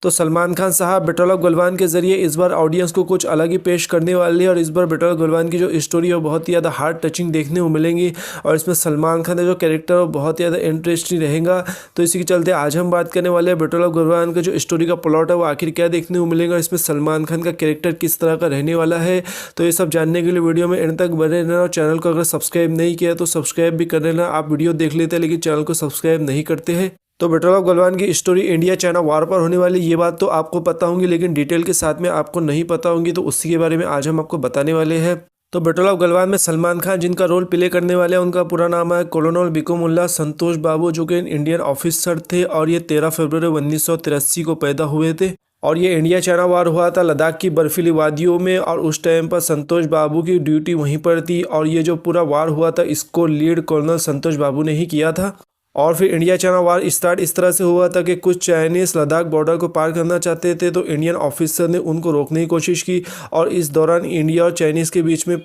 तो सलमान खान साहब battle of Galwan के ज़रिए इस बार ऑडियंस को कुछ अलग ही पेश करने वाले हैं और इस बार बैटल ऑफ गलवान की जो स्टोरी है वो बहुत ही ज़्यादा हार्ट टचिंग देखने को मिलेंगी और इसमें सलमान खान का जो कैरेक्टर है वो बहुत ही ज़्यादा इंटरेस्टिंग रहेगा। तो इसी के चलते आज हम बात करने वाले हैं बैटल ऑफ गलवान का जो स्टोरी का प्लॉट है वो आखिर क्या देखने को मिलेगा और इसमें सलमान खान का कैरेक्टर किस तरह का रहने वाला है। तो ये सब जानने के लिए वीडियो में एंड तक बने रहना और चैनल को अगर सब्सक्राइब नहीं किया तो सब्सक्राइब भी कर लेना। आप वीडियो देख लेते हैं लेकिन चैनल को सब्सक्राइब नहीं करते हैं। तो बैटल ऑफ गलवान की स्टोरी इंडिया चाइना वार पर होने वाली ये बात तो आपको पता होंगी लेकिन डिटेल के साथ में आपको नहीं पता होंगी, तो उसी के बारे में आज हम आपको बताने वाले हैं। तो बैटल ऑफ गलवान में सलमान खान जिनका रोल प्ले करने वाले हैं उनका पूरा नाम है कर्नल बिकुमुल्लाह संतोष बाबू, जो कि इंडियन ऑफिसर थे और ये 13 फरवरी 1983 को पैदा हुए थे और ये इंडिया चाइना वार हुआ था लद्दाख की बर्फीली वादियों में और उस टाइम पर संतोष बाबू की ड्यूटी वहीं पर थी और ये जो पूरा वार हुआ था इसको लीड कर्नल संतोष बाबू ने ही किया था। और फिर इंडिया चाइना वार स्टार्ट इस तरह से हुआ था कि कुछ चाइनीज लद्दाख बॉर्डर को पार करना चाहते थे तो इंडियन ऑफिसर ने उनको रोकने की कोशिश की और इस दौरान इंडिया और चाइनीज़ के बीच में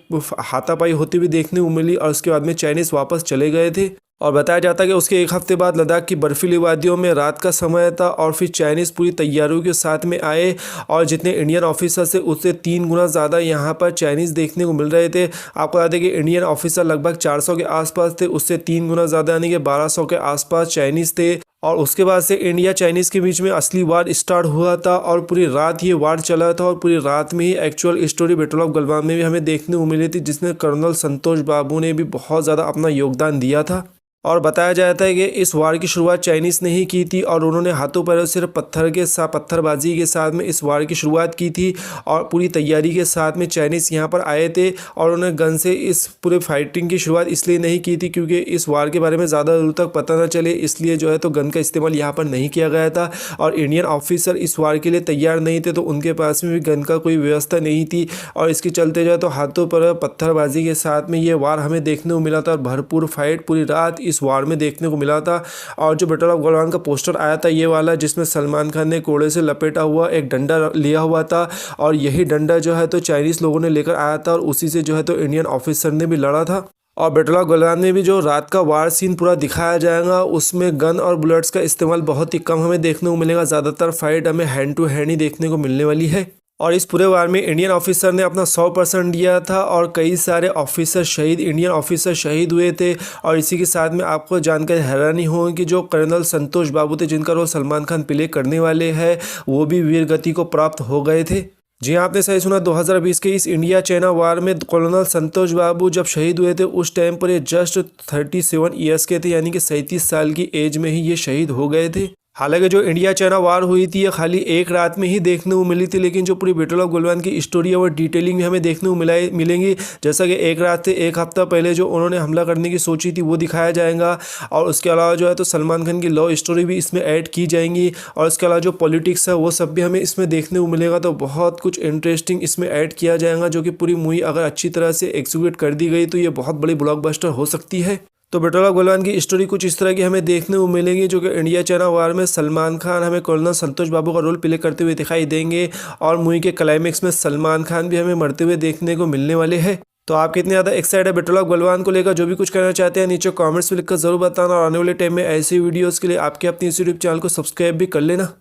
हाथापाई होती हुई देखने को मिली और उसके बाद में चाइनीज़ वापस चले गए थे। और बताया जाता है कि उसके एक हफ्ते बाद लद्दाख की बर्फीली वादियों में रात का समय था और फिर चाइनीज़ पूरी तैयारियों के साथ में आए और जितने इंडियन ऑफिसर से उससे 3 गुना ज़्यादा यहाँ पर चाइनीज़ देखने को मिल रहे थे। आपको बता दें कि इंडियन ऑफिसर लगभग 400 के आसपास थे, उससे 3 गुना ज़्यादा यानी कि 1200 के आसपास चाइनीज़ थे। और उसके बाद से इंडिया चाइनीज़ के बीच में असली वार स्टार्ट हुआ था और पूरी रात ये वार चला था और पूरी रात में ही actual story battle of Galwan में भी हमें देखने को मिली थी, जिसमें कर्नल संतोष बाबू ने भी बहुत ज़्यादा अपना योगदान दिया था। और बताया जाता है कि इस वार की शुरुआत चाइनीज़ ने ही की थी और उन्होंने हाथों पैरों सिर्फ पत्थरबाजी के साथ में इस वार की शुरुआत की थी और पूरी तैयारी के साथ में चाइनीज़ यहाँ पर आए थे और उन्होंने गन से इस पूरे फाइटिंग की शुरुआत इसलिए नहीं की थी क्योंकि इस वार के बारे में ज़्यादा दूर तक पता न चले, इसलिए जो है तो गन का इस्तेमाल यहाँ पर नहीं किया गया था और इंडियन ऑफिसर इस वार के लिए तैयार नहीं थे तो उनके पास में भी गन का कोई व्यवस्था नहीं थी और इसके चलते जो है तो हाथों पर पत्थरबाजी के साथ में ये वार हमें देखने को मिला था और भरपूर फाइट पूरी रात इस वार में देखने को मिला था। और जो बैटल ऑफ गलवान का पोस्टर आया था ये वाला, जिसमें सलमान खान ने कोड़े से लपेटा हुआ एक डंडा लिया हुआ था और यही डंडा जो है तो चाइनीज़ लोगों ने लेकर आया था और उसी से जो है तो इंडियन ऑफिसर ने भी लड़ा था। और बैटल ऑफ गलवान में भी जो रात का वार सीन पूरा दिखाया जाएगा उसमें गन और बुलेट्स का इस्तेमाल बहुत ही कम हमें देखने को मिलेगा, ज़्यादातर फाइट हमें हैंड टू हैंड ही देखने को मिलने वाली है। और इस पूरे वार में इंडियन ऑफिसर ने अपना 100% दिया था और कई सारे इंडियन ऑफिसर शहीद हुए थे। और इसी के साथ में आपको जानकर हैरानी होगी कि जो कर्नल संतोष बाबू थे जिनका रोल सलमान खान प्ले करने वाले हैं वो भी वीर गति को प्राप्त हो गए थे। जी हाँ, आपने सही सुना, 2020 के इस इंडिया चाइना वार में कर्नल संतोष बाबू जब शहीद हुए थे उस टाइम पर ये जस्ट 37 ईयर्स के थे, यानी कि 37 साल की एज में ही ये शहीद हो गए थे। हालांकि जो इंडिया चाइना वार हुई थी ये खाली एक रात में ही देखने को मिली थी, लेकिन जो पूरी बैटल ऑफ गलवान की स्टोरी है वो डिटेलिंग में हमें देखने को मिलेंगी। जैसा कि एक रात से एक हफ्ता पहले जो उन्होंने हमला करने की सोची थी वो दिखाया जाएगा और उसके अलावा जो है तो सलमान खान की लव स्टोरी भी इसमें ऐड की जाएंगी और उसके अलावा जो पॉलिटिक्स है वो सब भी हमें इसमें देखने को मिलेगा। तो बहुत कुछ इंटरेस्टिंग इसमें ऐड किया जाएगा जो कि पूरी मूवी अगर अच्छी तरह से एग्जीक्यूट कर दी गई तो ये बहुत बड़ी ब्लॉकबस्टर हो सकती है। तो बैटल ऑफ गलवान की स्टोरी कुछ इस तरह की हमें देखने को मिलेगी, जो कि इंडिया चाइना वार में सलमान खान हमें कर्नल संतोष बाबू का रोल प्ले करते हुए दिखाई देंगे और मूवी के क्लाइमेक्स में सलमान खान भी हमें मरते हुए देखने को मिलने वाले हैं। तो आप कितने ज़्यादा एक्साइटेड है बैटल ऑफ गलवान को लेकर? जो भी कुछ करना चाहते हैं नीचे कमेंट्स में लिखकर जरूर बताना और आने वाले टाइम में ऐसी वीडियोज़ के लिए आपके अपने इस यूट्यूब चैनल को सब्सक्राइब भी कर लेना।